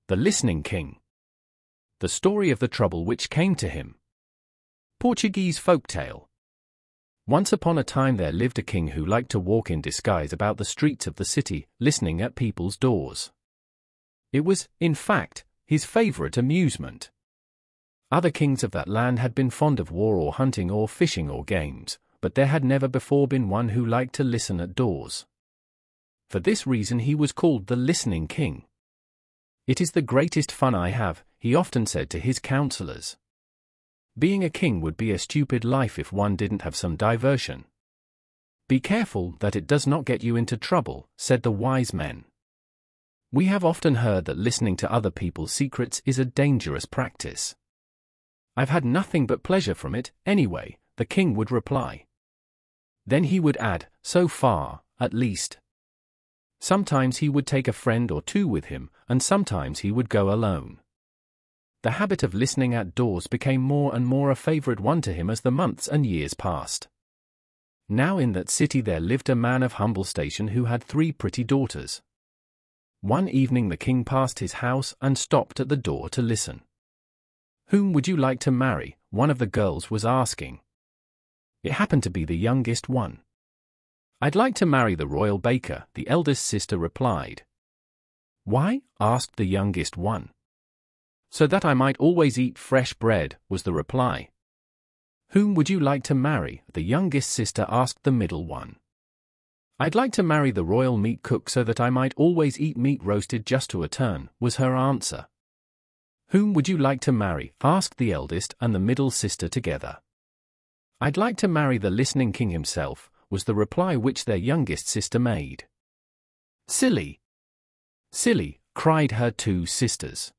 The Listening King. The story of the trouble which came to him. Portuguese folktale. Once upon a time there lived a king who liked to walk in disguise about the streets of the city, listening at people's doors. It was, in fact, his favorite amusement. Other kings of that land had been fond of war or hunting or fishing or games, but there had never before been one who liked to listen at doors. For this reason he was called the Listening King. "It is the greatest fun I have," he often said to his counselors. Being a king would be a stupid life if one didn't have some diversion. "Be careful that it does not get you into trouble," said the wise men. We have often heard that listening to other people's secrets is a dangerous practice. "I've had nothing but pleasure from it, anyway," the king would reply. Then he would add, "so far, at least." Sometimes he would take a friend or two with him, and sometimes he would go alone. The habit of listening at doors became more and more a favorite one to him as the months and years passed. Now in that city there lived a man of humble station who had 3 pretty daughters. One evening the king passed his house and stopped at the door to listen. "Whom would you like to marry?" one of the girls was asking. It happened to be the youngest one. "I'd like to marry the royal baker," the eldest sister replied. "Why?" asked the youngest one. "So that I might always eat fresh bread," was the reply. "Whom would you like to marry?" the youngest sister asked the middle one. "I'd like to marry the royal meat cook so that I might always eat meat roasted just to a turn," was her answer. "Whom would you like to marry?" asked the eldest and the middle sister together. "I'd like to marry the Listening King himself," was the reply which their youngest sister made. "Silly! Silly!" cried her 2 sisters.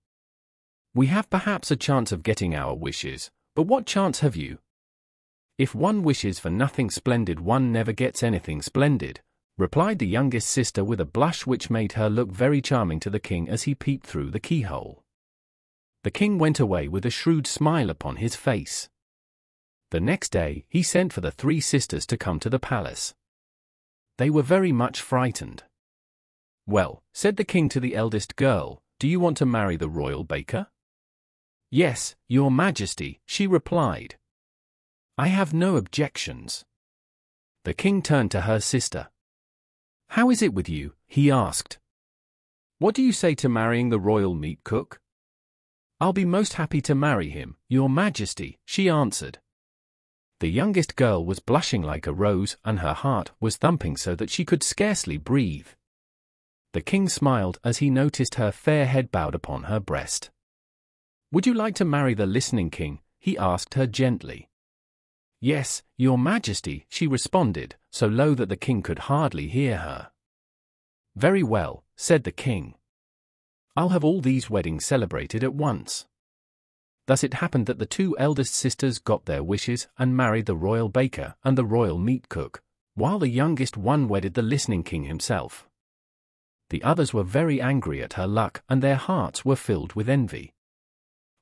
"We have perhaps a chance of getting our wishes, but what chance have you? If one wishes for nothing splendid one never gets anything splendid," replied the youngest sister with a blush which made her look very charming to the king as he peeped through the keyhole. The king went away with a shrewd smile upon his face. The next day, he sent for the 3 sisters to come to the palace. They were very much frightened. "Well," said the king to the eldest girl, "do you want to marry the royal baker?" "Yes, your majesty," she replied. "I have no objections." The king turned to her sister. "How is it with you?" he asked. "What do you say to marrying the royal meat cook?" "I'll be most happy to marry him, your majesty," she answered. The youngest girl was blushing like a rose, and her heart was thumping so that she could scarcely breathe. The king smiled as he noticed her fair head bowed upon her breast. "Would you like to marry the Listening King?" he asked her gently. "Yes, your majesty," she responded, so low that the king could hardly hear her. "Very well," said the king. "I'll have all these weddings celebrated at once." Thus it happened that the 2 eldest sisters got their wishes and married the royal baker and the royal meat cook, while the youngest one wedded the Listening King himself. The others were very angry at her luck, and their hearts were filled with envy.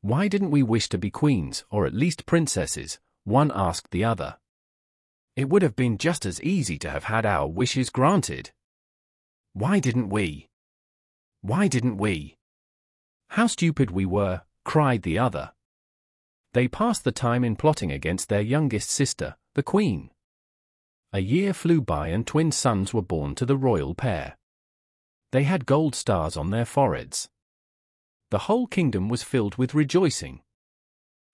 "Why didn't we wish to be queens, or at least princesses?" one asked the other. "It would have been just as easy to have had our wishes granted." "Why didn't we? Why didn't we? How stupid we were," cried the other. They passed the time in plotting against their youngest sister, the queen. A year flew by and twin sons were born to the royal pair. They had gold stars on their foreheads. The whole kingdom was filled with rejoicing.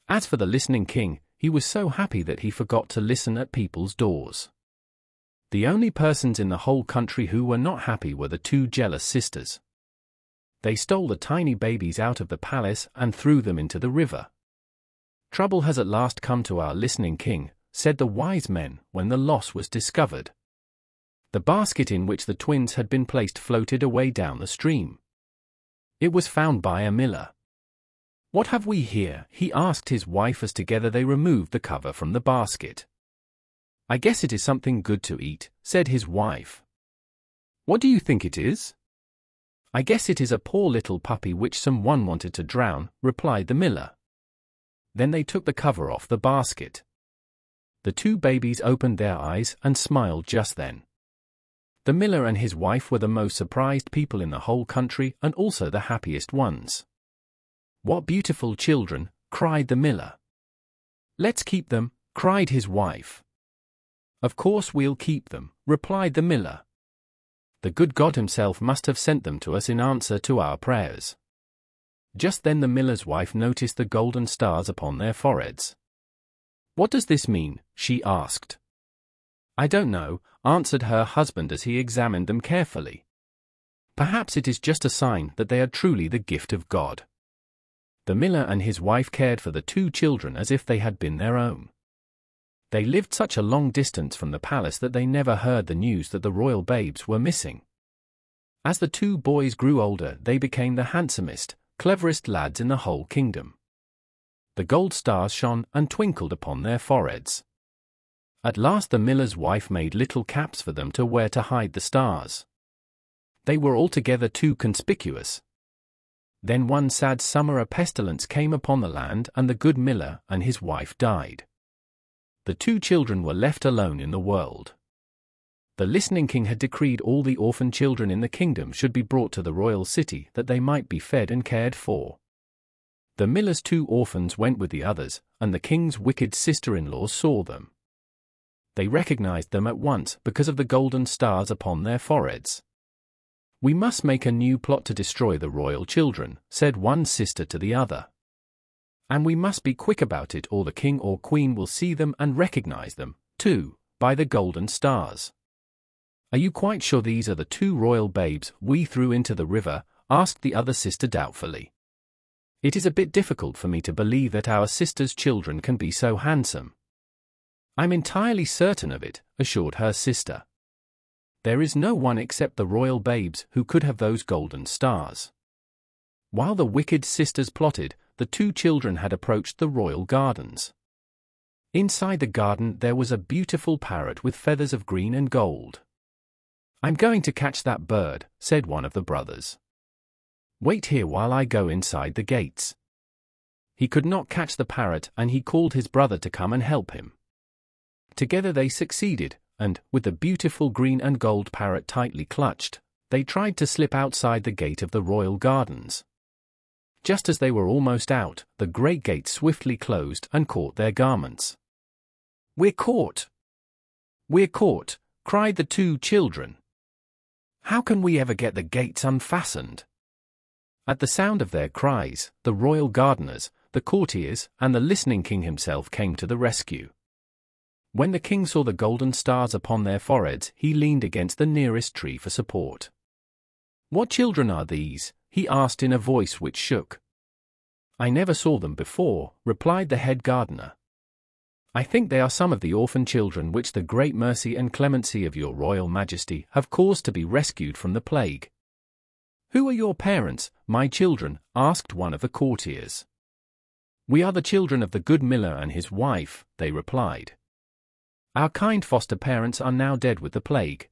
As for the Listening King, he was so happy that he forgot to listen at people's doors. The only persons in the whole country who were not happy were the 2 jealous sisters. They stole the tiny babies out of the palace and threw them into the river. "Trouble has at last come to our Listening King," said the wise men when the loss was discovered. The basket in which the twins had been placed floated away down the stream. It was found by a miller. "What have we here?" he asked his wife as together they removed the cover from the basket. "I guess it is something good to eat," said his wife. "What do you think it is?" "I guess it is a poor little puppy which someone wanted to drown," replied the miller. Then they took the cover off the basket. The 2 babies opened their eyes and smiled just then. The miller and his wife were the most surprised people in the whole country and also the happiest ones. "What beautiful children!" cried the miller. "Let's keep them," cried his wife. "Of course we'll keep them," replied the miller. "The good God himself must have sent them to us in answer to our prayers." Just then the miller's wife noticed the golden stars upon their foreheads. "What does this mean?" she asked. "I don't know," answered her husband as he examined them carefully. "Perhaps it is just a sign that they are truly the gift of God." The miller and his wife cared for the two children as if they had been their own. They lived such a long distance from the palace that they never heard the news that the royal babes were missing. As the two boys grew older, they became the handsomest, cleverest lads in the whole kingdom. The gold stars shone and twinkled upon their foreheads. At last the miller's wife made little caps for them to wear to hide the stars. They were altogether too conspicuous. Then one sad summer a pestilence came upon the land and the good miller and his wife died. The two children were left alone in the world. The listening king had decreed all the orphan children in the kingdom should be brought to the royal city that they might be fed and cared for. The miller's two orphans went with the others, and the king's wicked sister-in-law saw them. They recognized them at once because of the golden stars upon their foreheads. "We must make a new plot to destroy the royal children," said one sister to the other. "And we must be quick about it or the king or queen will see them and recognize them, too, by the golden stars." "Are you quite sure these are the two royal babes we threw into the river?" asked the other sister doubtfully. "It is a bit difficult for me to believe that our sister's children can be so handsome." "I'm entirely certain of it," assured her sister. "There is no one except the royal babes who could have those golden stars." While the wicked sisters plotted, the two children had approached the royal gardens. Inside the garden there was a beautiful parrot with feathers of green and gold. "I'm going to catch that bird," said one of the brothers. "Wait here while I go inside the gates." He could not catch the parrot and he called his brother to come and help him. Together they succeeded, and, with the beautiful green and gold parrot tightly clutched, they tried to slip outside the gate of the royal gardens. Just as they were almost out, the great gate swiftly closed and caught their garments. "We're caught! We're caught!" cried the two children. "How can we ever get the gates unfastened?" At the sound of their cries, the royal gardeners, the courtiers, and the listening king himself came to the rescue. When the king saw the golden stars upon their foreheads, he leaned against the nearest tree for support. "What children are these?" he asked in a voice which shook. "I never saw them before," replied the head gardener. "I think they are some of the orphan children which the great mercy and clemency of your royal majesty have caused to be rescued from the plague." "Who are your parents, my children?" asked one of the courtiers. "We are the children of the good miller and his wife," they replied. "Our kind foster parents are now dead with the plague."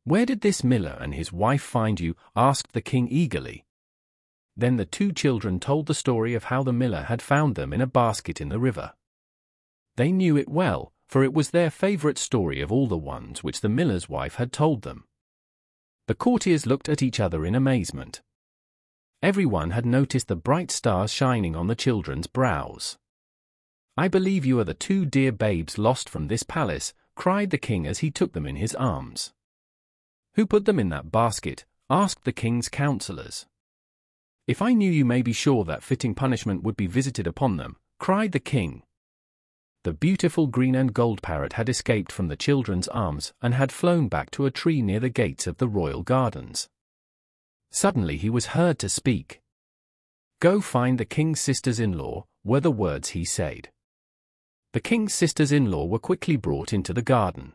"Where did this miller and his wife find you?" asked the king eagerly. Then the two children told the story of how the miller had found them in a basket in the river. They knew it well, for it was their favorite story of all the ones which the miller's wife had told them. The courtiers looked at each other in amazement. Everyone had noticed the bright stars shining on the children's brows. "I believe you are the two dear babes lost from this palace," cried the king as he took them in his arms. "Who put them in that basket?" asked the king's counselors. "If I knew, you may be sure that fitting punishment would be visited upon them," cried the king. The beautiful green and gold parrot had escaped from the children's arms and had flown back to a tree near the gates of the royal gardens. Suddenly he was heard to speak. "Go find the king's sisters-in-law," were the words he said. The king's sisters-in-law were quickly brought into the garden.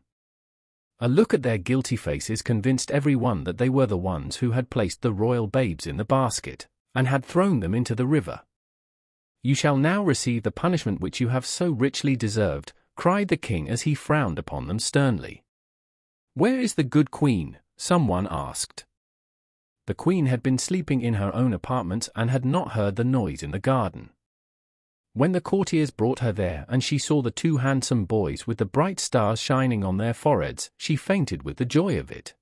A look at their guilty faces convinced everyone that they were the ones who had placed the royal babes in the basket, and had thrown them into the river. "You shall now receive the punishment which you have so richly deserved," cried the king as he frowned upon them sternly. "Where is the good queen?" someone asked. The queen had been sleeping in her own apartments and had not heard the noise in the garden. When the courtiers brought her there and she saw the two handsome boys with the bright stars shining on their foreheads, she fainted with the joy of it.